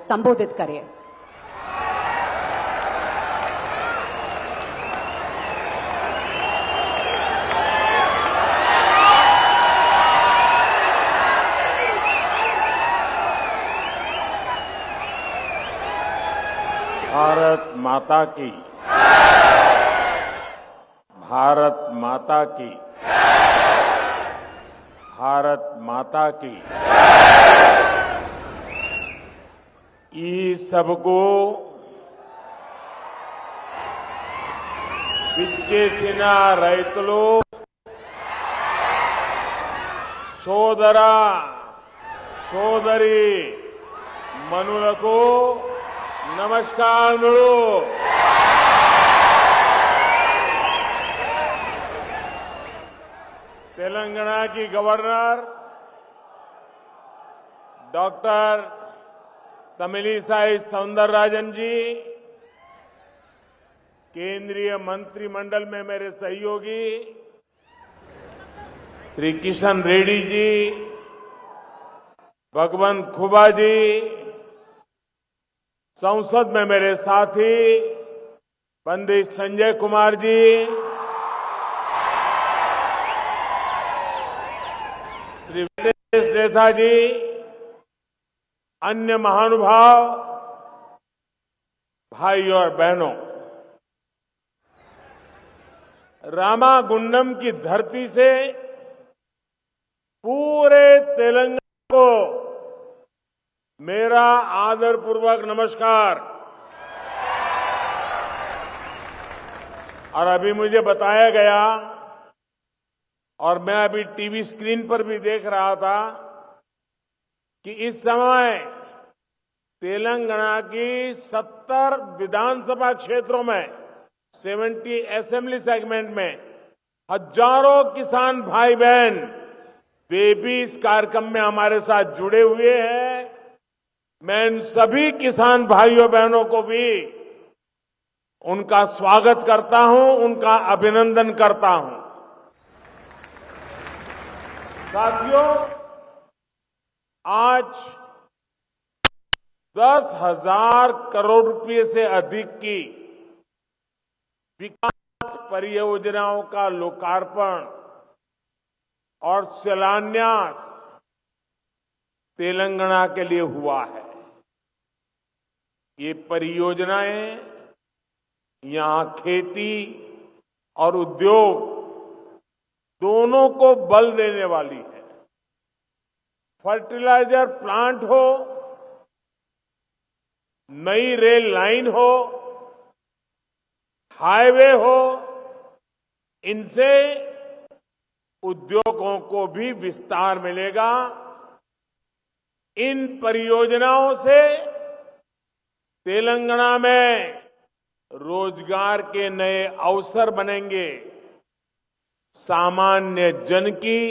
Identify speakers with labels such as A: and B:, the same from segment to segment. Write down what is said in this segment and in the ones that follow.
A: संबोधित करें।
B: भारत माता की, भारत माता की, भारत माता की। ఈ సభకు విచ్చేసిన రైతులు సోదర సోదరి మనులకు నమస్కారములు। तेलंगाना की गवर्नर डॉक्टर तमिलिसाई सौंदरराजन जी, केंद्रीय मंत्रिमंडल में मेरे सहयोगी श्री किशन रेड्डी जी, भगवंत खुबा जी, संसद में मेरे साथी पंडित संजय कुमार जी, श्री वेंकटेश देथा जी, अन्य महानुभाव, भाइयों और बहनों, रामागुंडम की धरती से पूरे तेलंगाना को मेरा आदरपूर्वक नमस्कार। और अभी मुझे बताया गया और मैं अभी टीवी स्क्रीन पर भी देख रहा था कि इस समय तेलंगाना की 70 विधानसभा क्षेत्रों में 70 असेंबली सेगमेंट में हजारों किसान भाई बहन वे भी इस कार्यक्रम में हमारे साथ जुड़े हुए हैं। मैं इन सभी किसान भाइयों बहनों को भी उनका स्वागत करता हूं, उनका अभिनंदन करता हूं। साथियों, आज 10,000 करोड़ रुपए से अधिक की विकास परियोजनाओं का लोकार्पण और शिलान्यास तेलंगाना के लिए हुआ है। ये परियोजनाएं यहां खेती और उद्योग दोनों को बल देने वाली है। फर्टिलाइजर प्लांट हो, नई रेल लाइन हो, हाईवे हो, इनसे उद्योगों को भी विस्तार मिलेगा। इन परियोजनाओं से तेलंगाना में रोजगार के नए अवसर बनेंगे। सामान्य जन की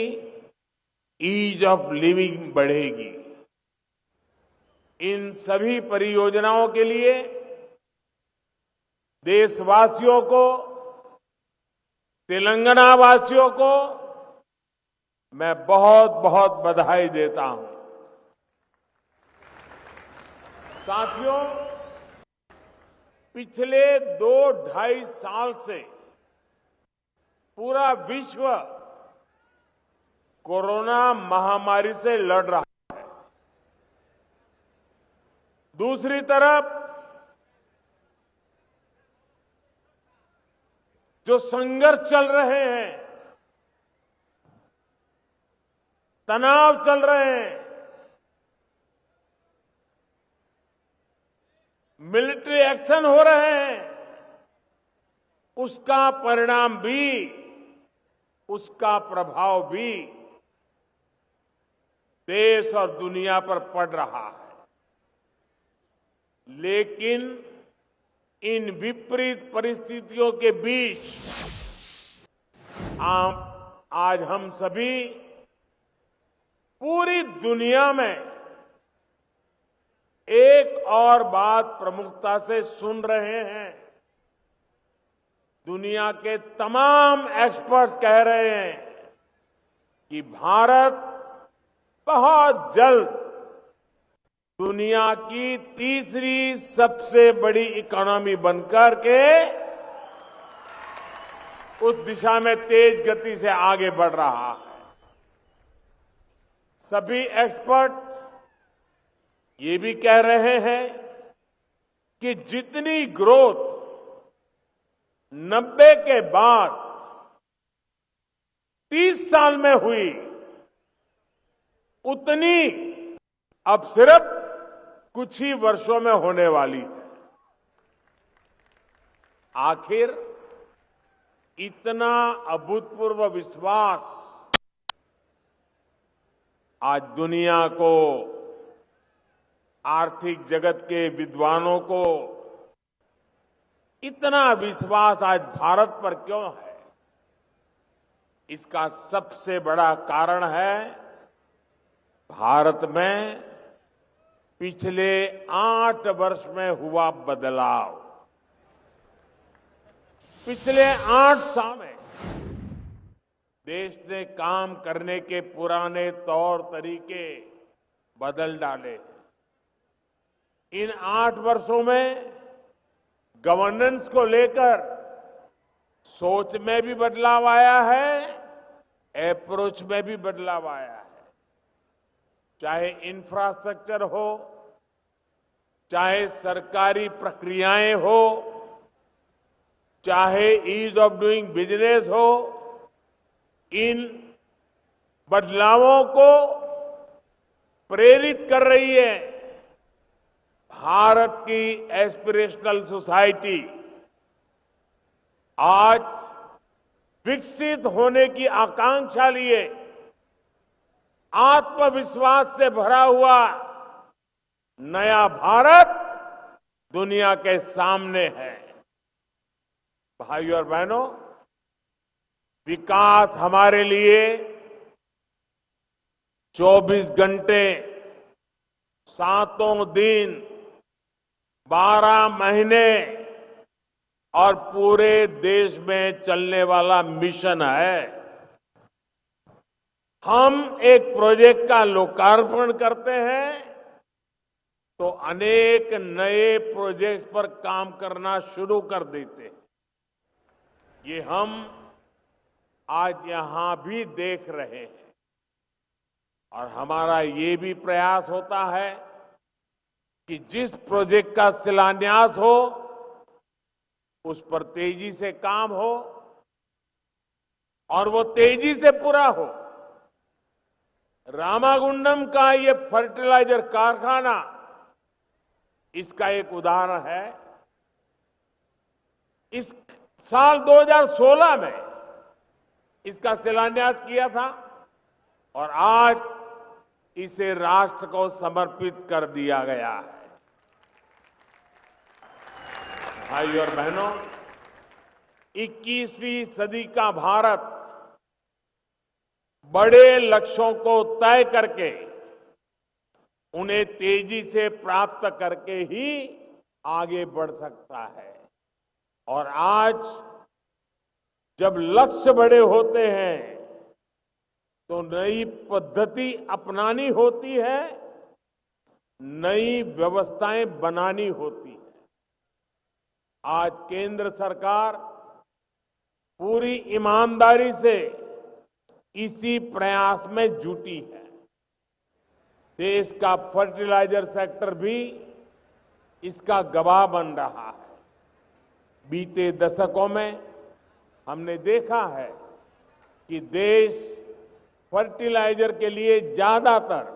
B: ईज ऑफ लिविंग बढ़ेगी। इन सभी परियोजनाओं के लिए देशवासियों को, तेलंगाना वासियों को मैं बहुत बहुत बधाई देता हूं। साथियों, पिछले 2-2.5 साल से पूरा विश्व कोरोना महामारी से लड़ रहा है। दूसरी तरफ जो संघर्ष चल रहे हैं, तनाव चल रहे हैं, मिलिट्री एक्शन हो रहे हैं, उसका परिणाम भी, उसका प्रभाव भी देश और दुनिया पर पड़ रहा है। लेकिन इन विपरीत परिस्थितियों के बीच आज हम सभी पूरी दुनिया में एक और बात प्रमुखता से सुन रहे हैं। दुनिया के तमाम एक्सपर्ट्स कह रहे हैं कि भारत बहुत जल्द दुनिया की तीसरी सबसे बड़ी इकोनॉमी बनकर के उस दिशा में तेज गति से आगे बढ़ रहा है। सभी एक्सपर्ट ये भी कह रहे हैं कि जितनी ग्रोथ 90 के बाद 30 साल में हुई, उतनी अब सिर्फ कुछ ही वर्षों में होने वाली है। आखिर इतना अभूतपूर्व विश्वास आज दुनिया को, आर्थिक जगत के विद्वानों को इतना विश्वास आज भारत पर क्यों है? इसका सबसे बड़ा कारण है भारत में पिछले 8 वर्ष में हुआ बदलाव। पिछले 8 साल में देश ने काम करने के पुराने तौर तरीके बदल डाले। इन 8 वर्षों में गवर्नेंस को लेकर सोच में भी बदलाव आया है, अप्रोच में भी बदलाव आया है। चाहे इंफ्रास्ट्रक्चर हो, चाहे सरकारी प्रक्रियाएं हो, चाहे ईज ऑफ डूइंग बिजनेस हो, इन बदलावों को प्रेरित कर रही है भारत की एस्पिरेशनल सोसाइटी। आज विकसित होने की आकांक्षा लिए आत्मविश्वास से भरा हुआ नया भारत दुनिया के सामने है। भाइयों और बहनों, विकास हमारे लिए 24 घंटे, 7 दिन, 12 महीने और पूरे देश में चलने वाला मिशन है। हम एक प्रोजेक्ट का लोकार्पण करते हैं तो अनेक नए प्रोजेक्ट पर काम करना शुरू कर देते हैं। ये हम आज यहां भी देख रहे हैं। और हमारा ये भी प्रयास होता है कि जिस प्रोजेक्ट का शिलान्यास हो उस पर तेजी से काम हो और वो तेजी से पूरा हो। रामागुंडम का ये फर्टिलाइजर कारखाना इसका एक उदाहरण है। इस साल 2016 में इसका शिलान्यास किया था और आज इसे राष्ट्र को समर्पित कर दिया गया है। भाइयों और बहनों, 21वीं सदी का भारत बड़े लक्ष्यों को तय करके उन्हें तेजी से प्राप्त करके ही आगे बढ़ सकता है। और आज जब लक्ष्य बड़े होते हैं तो नई पद्धति अपनानी होती है, नई व्यवस्थाएं बनानी होती है। आज केंद्र सरकार पूरी ईमानदारी से इसी प्रयास में जुटी है। देश का फर्टिलाइजर सेक्टर भी इसका गवाह बन रहा है। बीते दशकों में हमने देखा है कि देश फर्टिलाइजर के लिए ज्यादातर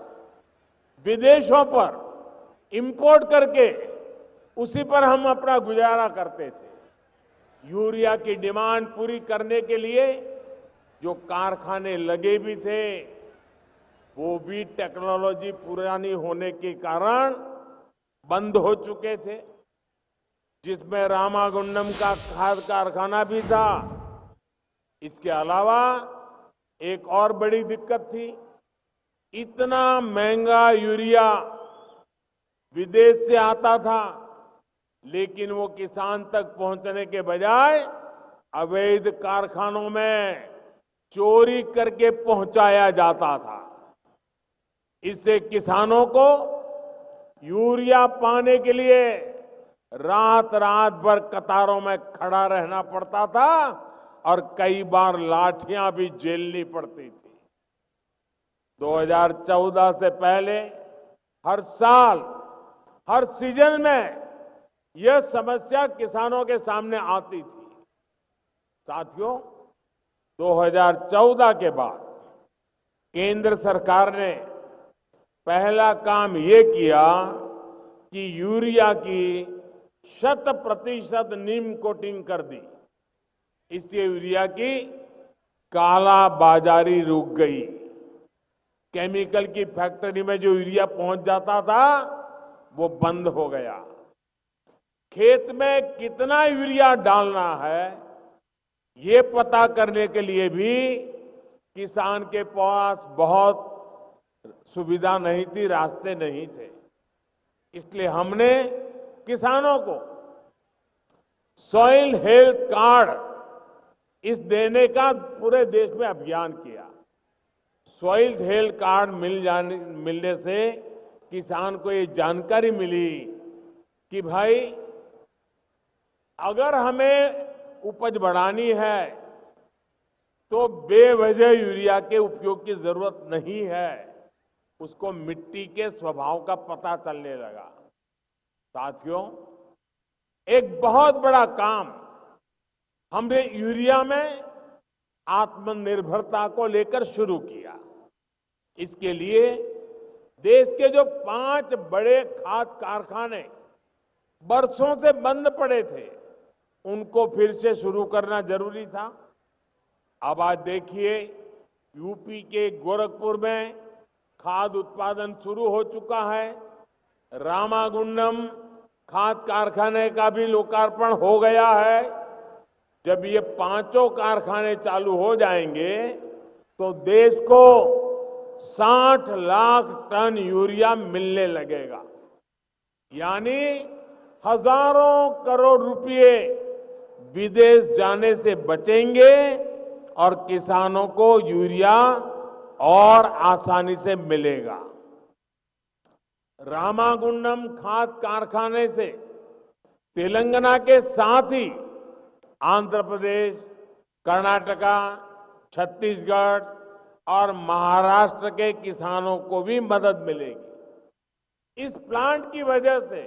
B: विदेशों पर इंपोर्ट करके उसी पर हम अपना गुजारा करते थे। यूरिया की डिमांड पूरी करने के लिए जो कारखाने लगे भी थे वो भी टेक्नोलॉजी पुरानी होने के कारण बंद हो चुके थे, जिसमें रामागुंडम का खाद कारखाना भी था। इसके अलावा एक और बड़ी दिक्कत थी, इतना महंगा यूरिया विदेश से आता था लेकिन वो किसान तक पहुंचने के बजाय अवैध कारखानों में चोरी करके पहुंचाया जाता था। इससे किसानों को यूरिया पाने के लिए रात रात भर कतारों में खड़ा रहना पड़ता था और कई बार लाठियां भी झेलनी पड़ती थी। 2014 से पहले हर साल, हर सीजन में यह समस्या किसानों के सामने आती थी। साथियों, 2014 के बाद केंद्र सरकार ने पहला काम ये किया कि यूरिया की 100% नीम कोटिंग कर दी। इससे यूरिया की काला बाजारी रुक गई। केमिकल की फैक्ट्री में जो यूरिया पहुंच जाता था वो बंद हो गया। खेत में कितना यूरिया डालना है ये पता करने के लिए भी किसान के पास बहुत सुविधा नहीं थी, रास्ते नहीं थे। इसलिए हमने किसानों को सॉइल हेल्थ कार्ड इस देने का पूरे देश में अभियान किया। सॉइल हेल्थ कार्ड मिलने से किसान को ये जानकारी मिली कि भाई अगर हमें उपज बढ़ानी है तो बेवजह यूरिया के उपयोग की जरूरत नहीं है। उसको मिट्टी के स्वभाव का पता चलने लगा। साथियों, एक बहुत बड़ा काम हमने यूरिया में आत्मनिर्भरता को लेकर शुरू किया। इसके लिए देश के जो 5 बड़े खाद कारखाने बरसों से बंद पड़े थे, उनको फिर से शुरू करना जरूरी था। अब आज देखिए, यूपी के गोरखपुर में खाद उत्पादन शुरू हो चुका है। रामागुंडम खाद कारखाने का भी लोकार्पण हो गया है। जब ये 5 कारखाने चालू हो जाएंगे तो देश को 60 लाख टन यूरिया मिलने लगेगा। यानी हजारों करोड़ रुपए विदेश जाने से बचेंगे और किसानों को यूरिया और आसानी से मिलेगा। रामागुंडम खाद कारखाने से तेलंगाना के साथ ही आंध्र प्रदेश, कर्नाटका, छत्तीसगढ़ और महाराष्ट्र के किसानों को भी मदद मिलेगी। इस प्लांट की वजह से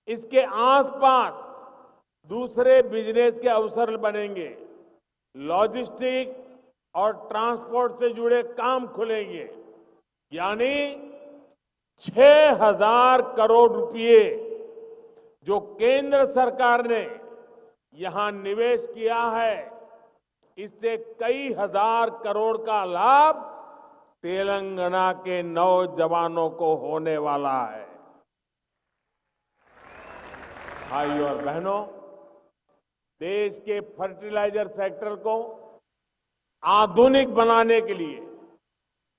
B: इसके आसपास दूसरे बिजनेस के अवसर बनेंगे। लॉजिस्टिक और ट्रांसपोर्ट से जुड़े काम खुलेंगे। यानी 6,000 करोड़ रुपए जो केंद्र सरकार ने यहां निवेश किया है, इससे कई हजार करोड़ का लाभ तेलंगाना के नौजवानों को होने वाला है। भाइयों और बहनों, देश के फर्टिलाइजर सेक्टर को आधुनिक बनाने के लिए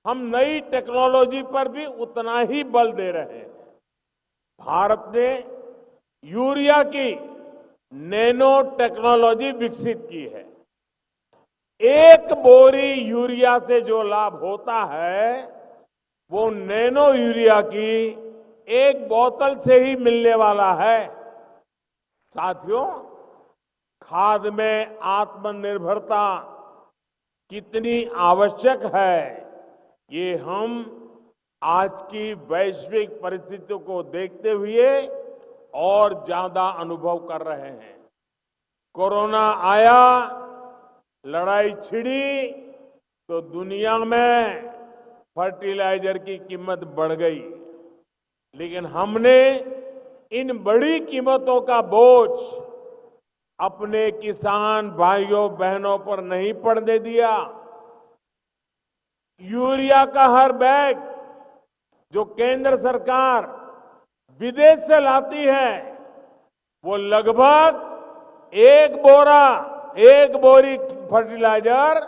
B: हम नई टेक्नोलॉजी पर भी उतना ही बल दे रहे हैं। भारत ने यूरिया की नैनो टेक्नोलॉजी विकसित की है। एक बोरी यूरिया से जो लाभ होता है वो नैनो यूरिया की एक बोतल से ही मिलने वाला है। साथियों, खाद में आत्मनिर्भरता कितनी आवश्यक है ये हम आज की वैश्विक परिस्थितियों को देखते हुए और ज्यादा अनुभव कर रहे हैं। कोरोना आया, लड़ाई छिड़ी तो दुनिया में फर्टिलाइजर की कीमत बढ़ गई। लेकिन हमने इन बड़ी कीमतों का बोझ अपने किसान भाइयों बहनों पर नहीं पड़ने दिया। यूरिया का हर बैग जो केंद्र सरकार विदेश से लाती है वो लगभग एक बोरी फर्टिलाइजर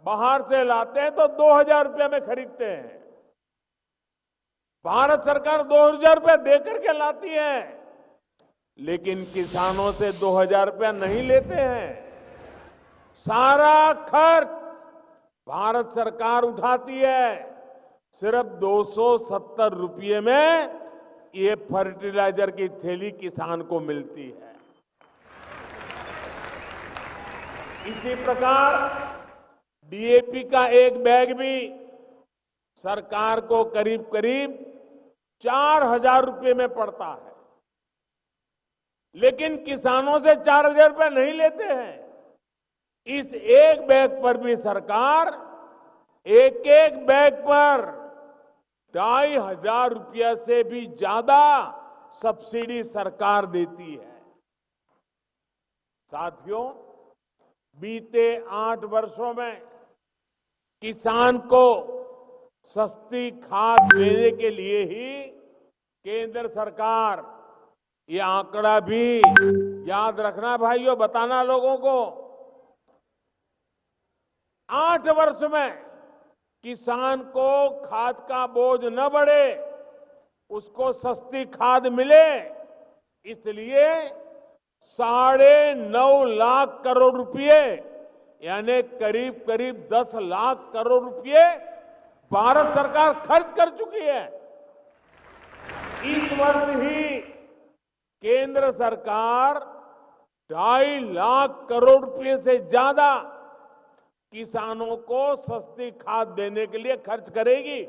B: बाहर से लाते हैं तो 2,000 रुपये में खरीदते हैं। भारत सरकार 2,000 रुपये देकर के लाती है, लेकिन किसानों से 2,000 रुपया नहीं लेते हैं। सारा खर्च भारत सरकार उठाती है। सिर्फ 270 रुपये में ये फर्टिलाइजर की थैली किसान को मिलती है। इसी प्रकार डीएपी का एक बैग भी सरकार को करीब करीब 4,000 रुपये में पड़ता है, लेकिन किसानों से 4,000 रुपये नहीं लेते हैं। इस एक बैग पर भी सरकार एक एक बैग पर 2,500 रुपया से भी ज्यादा सब्सिडी सरकार देती है। साथियों, बीते 8 वर्षों में किसान को सस्ती खाद देने के लिए ही केंद्र सरकार, ये आंकड़ा भी याद रखना भाइयों, बताना लोगों को, 8 वर्ष में किसान को खाद का बोझ न बढ़े, उसको सस्ती खाद मिले, इसलिए 9.5 लाख करोड़ रुपए यानी करीब करीब 10 लाख करोड़ रुपए भारत सरकार खर्च कर चुकी है। इस वर्ष ही केंद्र सरकार 2.5 लाख करोड़ रुपए से ज्यादा किसानों को सस्ती खाद देने के लिए खर्च करेगी,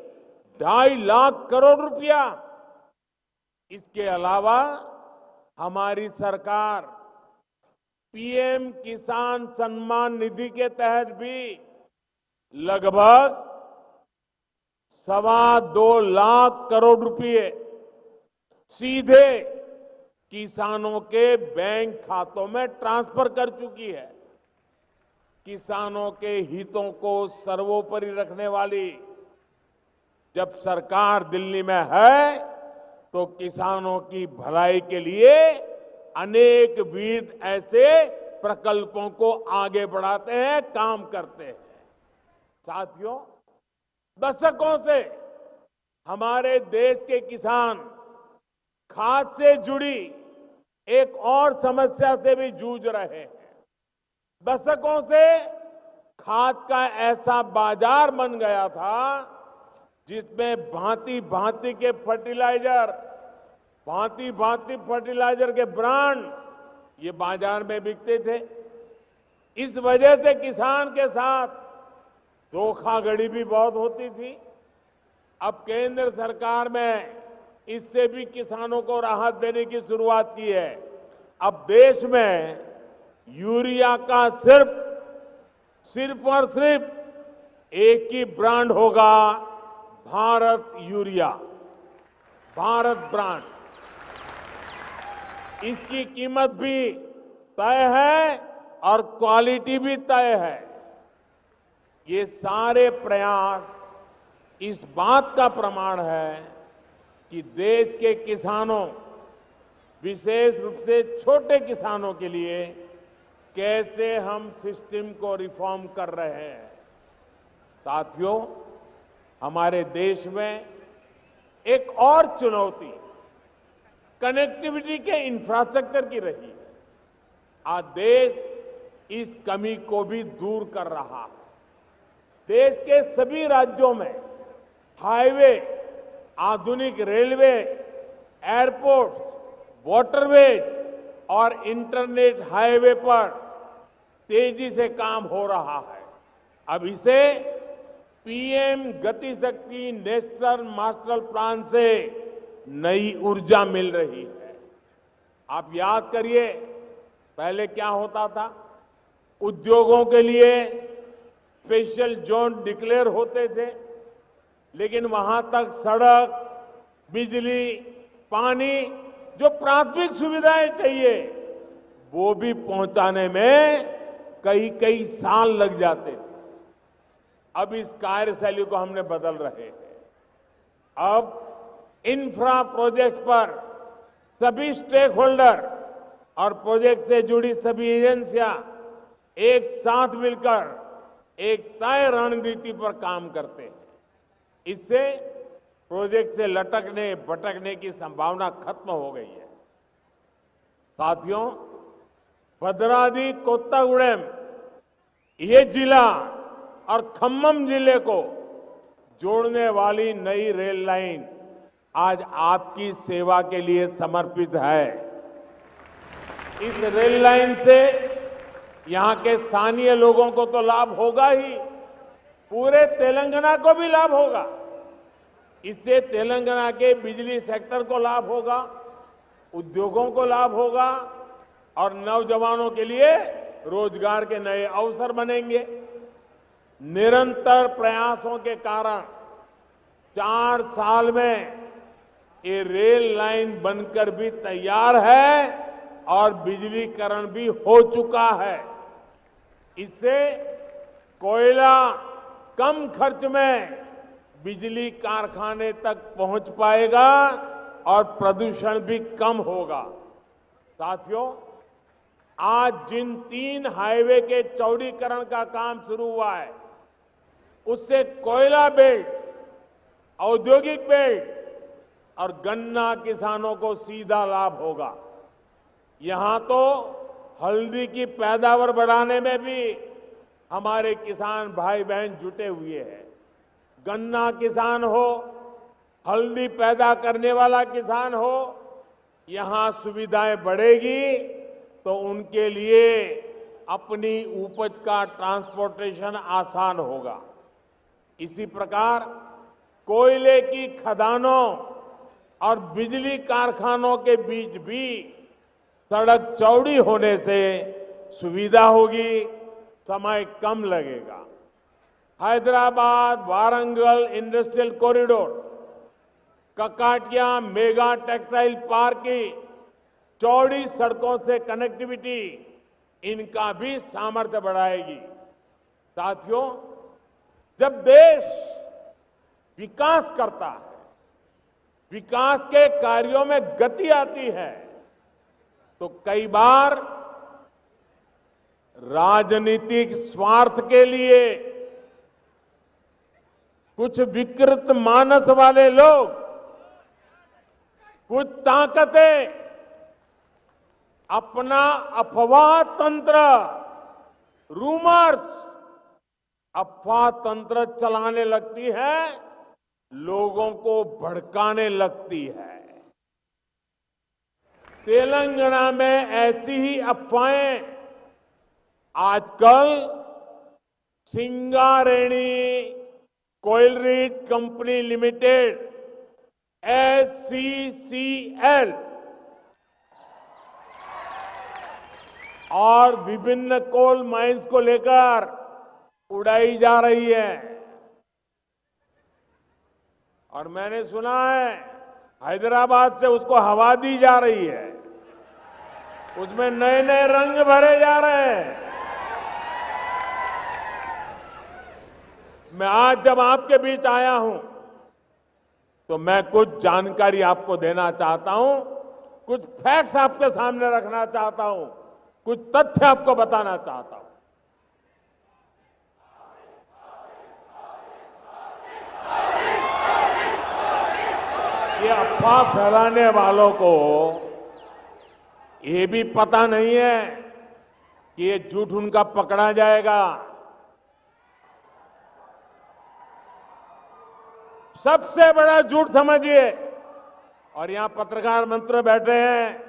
B: 2.5 लाख करोड़ रुपया। इसके अलावा हमारी सरकार पीएम किसान सम्मान निधि के तहत भी लगभग 2.25 लाख करोड़ रुपए सीधे किसानों के बैंक खातों में ट्रांसफर कर चुकी है। किसानों के हितों को सर्वोपरि रखने वाली जब सरकार दिल्ली में है, तो किसानों की भलाई के लिए अनेक विध ऐसे प्रकल्पों को आगे बढ़ाते हैं, काम करते हैं। साथियों, दशकों से हमारे देश के किसान खाद से जुड़ी एक और समस्या से भी जूझ रहे हैं। दशकों से खाद का ऐसा बाजार बन गया था जिसमें भांति भांति के फर्टिलाइजर, भांति भांति फर्टिलाइजर के ब्रांड ये बाजार में बिकते थे। इस वजह से किसान के साथ धोखाधड़ी भी बहुत होती थी। अब केंद्र सरकार में इससे भी किसानों को राहत देने की शुरुआत की है। अब देश में यूरिया का सिर्फ और सिर्फ एक ही ब्रांड होगा, भारत यूरिया, भारत ब्रांड। इसकी कीमत भी तय है और क्वालिटी भी तय है। ये सारे प्रयास इस बात का प्रमाण है कि देश के किसानों, विशेष रूप से छोटे किसानों के लिए कैसे हम सिस्टम को रिफॉर्म कर रहे हैं। साथियों, हमारे देश में एक और चुनौती कनेक्टिविटी के इंफ्रास्ट्रक्चर की रही है। आज देश इस कमी को भी दूर कर रहा है। देश के सभी राज्यों में हाईवे, आधुनिक रेलवे, एयरपोर्ट, वाटरवेज और इंटरनेट हाईवे पर तेजी से काम हो रहा है। अब इसे पीएम गति शक्ति नेशनल मास्टर प्लान से नई ऊर्जा मिल रही है। आप याद करिए, पहले क्या होता था? उद्योगों के लिए स्पेशल जोन डिक्लेयर होते थे, लेकिन वहां तक सड़क, बिजली, पानी, जो प्राथमिक सुविधाएं चाहिए, वो भी पहुंचाने में कई कई साल लग जाते थे। अब इस कार्यशैली को हमने बदल रहे हैं। अब इंफ्रा प्रोजेक्ट पर सभी स्टेक होल्डर और प्रोजेक्ट से जुड़ी सभी एजेंसियां एक साथ मिलकर एक तय रणनीति पर काम करते हैं। इससे प्रोजेक्ट से लटकने भटकने की संभावना खत्म हो गई है। साथियों, भद्राद्री कोत्तागुडेम ये जिला और खम्मम जिले को जोड़ने वाली नई रेल लाइन आज आपकी सेवा के लिए समर्पित है। इस रेल लाइन से यहां के स्थानीय लोगों को तो लाभ होगा ही, पूरे तेलंगाना को भी लाभ होगा। इससे तेलंगाना के बिजली सेक्टर को लाभ होगा, उद्योगों को लाभ होगा और नौजवानों के लिए रोजगार के नए अवसर बनेंगे। निरंतर प्रयासों के कारण 4 साल में ये रेल लाइन बनकर भी तैयार है और बिजलीकरण भी हो चुका है। इससे कोयला कम खर्च में बिजली कारखाने तक पहुंच पाएगा और प्रदूषण भी कम होगा। साथियों, आज जिन 3 हाईवे के चौड़ीकरण का काम शुरू हुआ है, उससे कोयला बेल्ट, औद्योगिक बेल्ट और गन्ना किसानों को सीधा लाभ होगा। यहां तो हल्दी की पैदावार बढ़ाने में भी हमारे किसान भाई बहन जुटे हुए हैं। गन्ना किसान हो, हल्दी पैदा करने वाला किसान हो, यहां सुविधाएं बढ़ेगी तो उनके लिए अपनी उपज का ट्रांसपोर्टेशन आसान होगा। इसी प्रकार कोयले की खदानों और बिजली कारखानों के बीच भी सड़क चौड़ी होने से सुविधा होगी, समय कम लगेगा। Hyderabad Warangal industrial corridor, Kakatiya mega textile park की चौड़ी सड़कों से कनेक्टिविटी इनका भी सामर्थ्य बढ़ाएगी। साथियों, जब देश विकास करता है, विकास के कार्यों में गति आती है, तो कई बार राजनीतिक स्वार्थ के लिए कुछ विकृत मानस वाले लोग, कुछ ताकतें अपना अफवाह तंत्र, रूमर्स, अफवाह तंत्र चलाने लगती है, लोगों को भड़काने लगती है। तेलंगाना में ऐसी ही अफवाहें आजकल सिंगारेणी कोयलरीज कंपनी लिमिटेड SCCL और विभिन्न कोल माइंस को लेकर उड़ाई जा रही है। और मैंने सुना है हैदराबाद से उसको हवा दी जा रही है, उसमें नए नए रंग भरे जा रहे हैं। मैं आज जब आपके बीच आया हूं तो मैं कुछ जानकारी आपको देना चाहता हूं, कुछ फैक्ट्स आपके सामने रखना चाहता हूं, कुछ तथ्य आपको बताना चाहता हूं। ये अफवाह फैलाने वालों को ये भी पता नहीं है कि ये झूठ उनका पकड़ा जाएगा। सबसे बड़ा झूठ समझिए, और यहां पत्रकार मित्र बैठे हैं,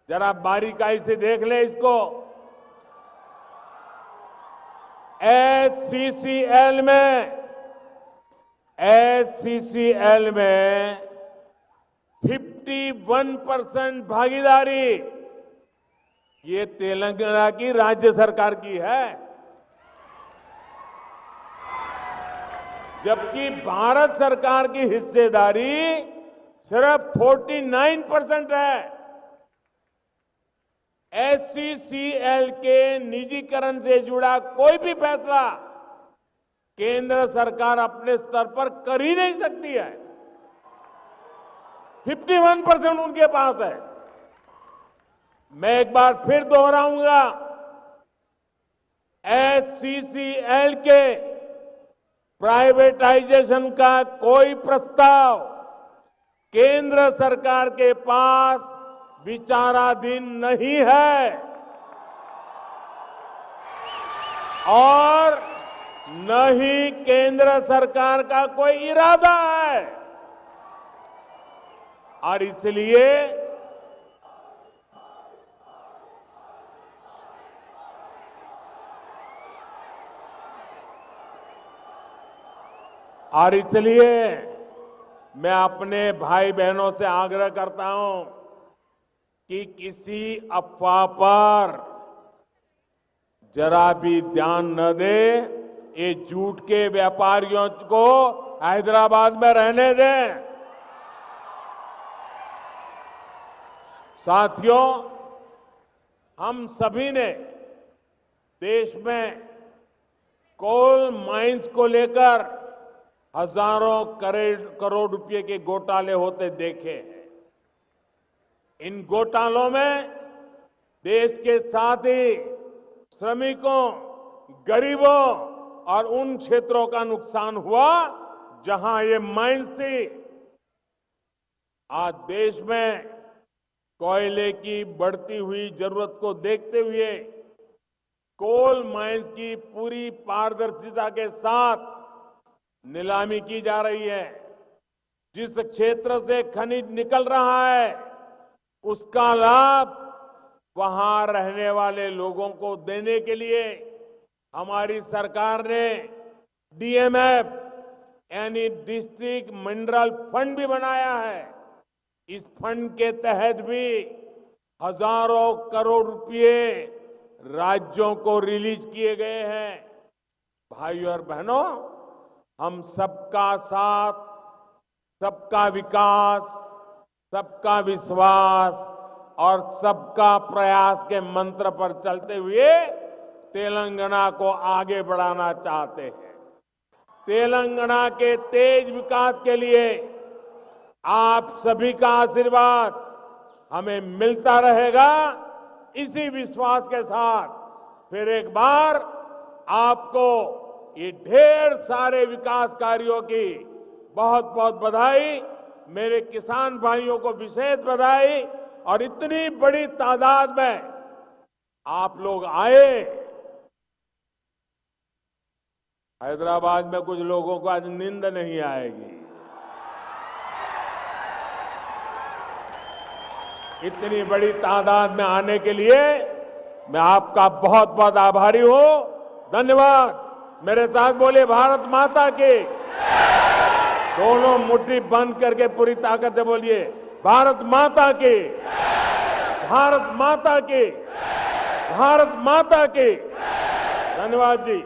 B: जरा बारीकाई से देख ले इसको। SCCL में 51% भागीदारी ये तेलंगाना की राज्य सरकार की है, जबकि भारत सरकार की हिस्सेदारी सिर्फ 49% है। SCCL के निजीकरण से जुड़ा कोई भी फैसला केंद्र सरकार अपने स्तर पर कर ही नहीं सकती है। 51% उनके पास है। मैं एक बार फिर दोहराऊंगा, SCCL के प्राइवेटाइजेशन का कोई प्रस्ताव केंद्र सरकार के पास विचाराधीन नहीं है और न ही केंद्र सरकार का कोई इरादा है। और इसलिए मैं अपने भाई बहनों से आग्रह करता हूं कि किसी अफवाह पर जरा भी ध्यान न दे। ये झूठ के व्यापारियों को हैदराबाद में रहने दें। साथियों, हम सभी ने देश में कोल माइंस को लेकर हजारों करोड़ रुपए के घोटाले होते देखे हैं। इन घोटालों में देश के साथ ही श्रमिकों, गरीबों और उन क्षेत्रों का नुकसान हुआ जहां ये माइंस थी। आज देश में कोयले की बढ़ती हुई जरूरत को देखते हुए कोल माइंस की पूरी पारदर्शिता के साथ नीलामी की जा रही है। जिस क्षेत्र से खनिज निकल रहा है उसका लाभ वहां रहने वाले लोगों को देने के लिए हमारी सरकार ने डीएमएफ यानी डिस्ट्रिक्ट मिनरल फंड भी बनाया है। इस फंड के तहत भी हजारों करोड़ रुपए राज्यों को रिलीज किए गए हैं। भाइयों और बहनों, हम सबका साथ, सबका विकास, सबका विश्वास और सबका प्रयास के मंत्र पर चलते हुए तेलंगाना को आगे बढ़ाना चाहते हैं। तेलंगाना के तेज विकास के लिए आप सभी का आशीर्वाद हमें मिलता रहेगा। इसी विश्वास के साथ फिर एक बार आपको ये ढेर सारे विकास कार्यों की बहुत बहुत बधाई। मेरे किसान भाइयों को विशेष बधाई। और इतनी बड़ी तादाद में आप लोग आए। हैदराबाद में कुछ लोगों को आज नींद नहीं आएगी। इतनी बड़ी तादाद में आने के लिए मैं आपका बहुत बहुत आभारी हूं। धन्यवाद। मेरे साथ बोले भारत माता की। दोनों मुट्ठी बंद करके पूरी ताकत से बोलिए भारत माता की, भारत माता की, भारत माता की। धन्यवाद जी।